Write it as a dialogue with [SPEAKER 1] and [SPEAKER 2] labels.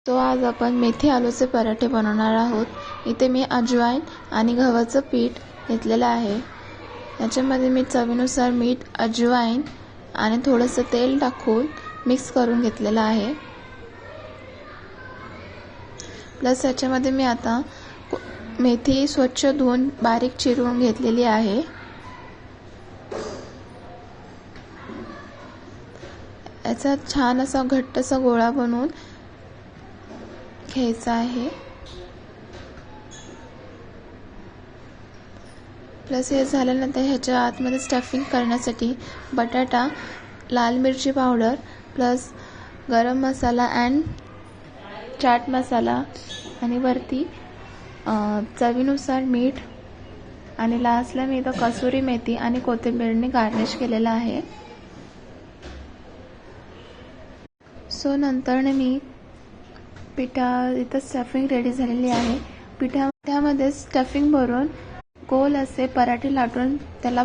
[SPEAKER 1] तो आज आपण मेथी आलूचे पराठे बनवणार आहोत। इथे मी अजवाईन आणि गव्हाचं पीठ घेतलेलं आहे। याच्यामध्ये मी चवीनुसार मीठ, अजवाईन आणि थोडंसं तेल टाकून मिक्स करून घेतलेलं आहे। प्लस याच्यामध्ये मी आता मेथी स्वच्छ धुवून बारीक चिरून घेतलेली आहे। याचा छान असा घट्टसा गोळा बनवून घ्यायचा आहे। प्लस हे झाल्यानंतर ह्याच्या आतमध्ये स्टफिंग करण्यासाठी बटाटा, लाल मिरची पावडर प्लस गरम मसाला अँड चाट मसाला आणि वरती चवीनुसार मीठ आणि लास्टला मी इथं कसुरी मेथी आणि कोथिंबीरने गार्निश केलेला आहे। सो नंतरने मी इथं स्टफिंग रेडी झालेली आहे। पिठामध्ये स्टफिंग भरून गोल असे पराठे लाटून त्याला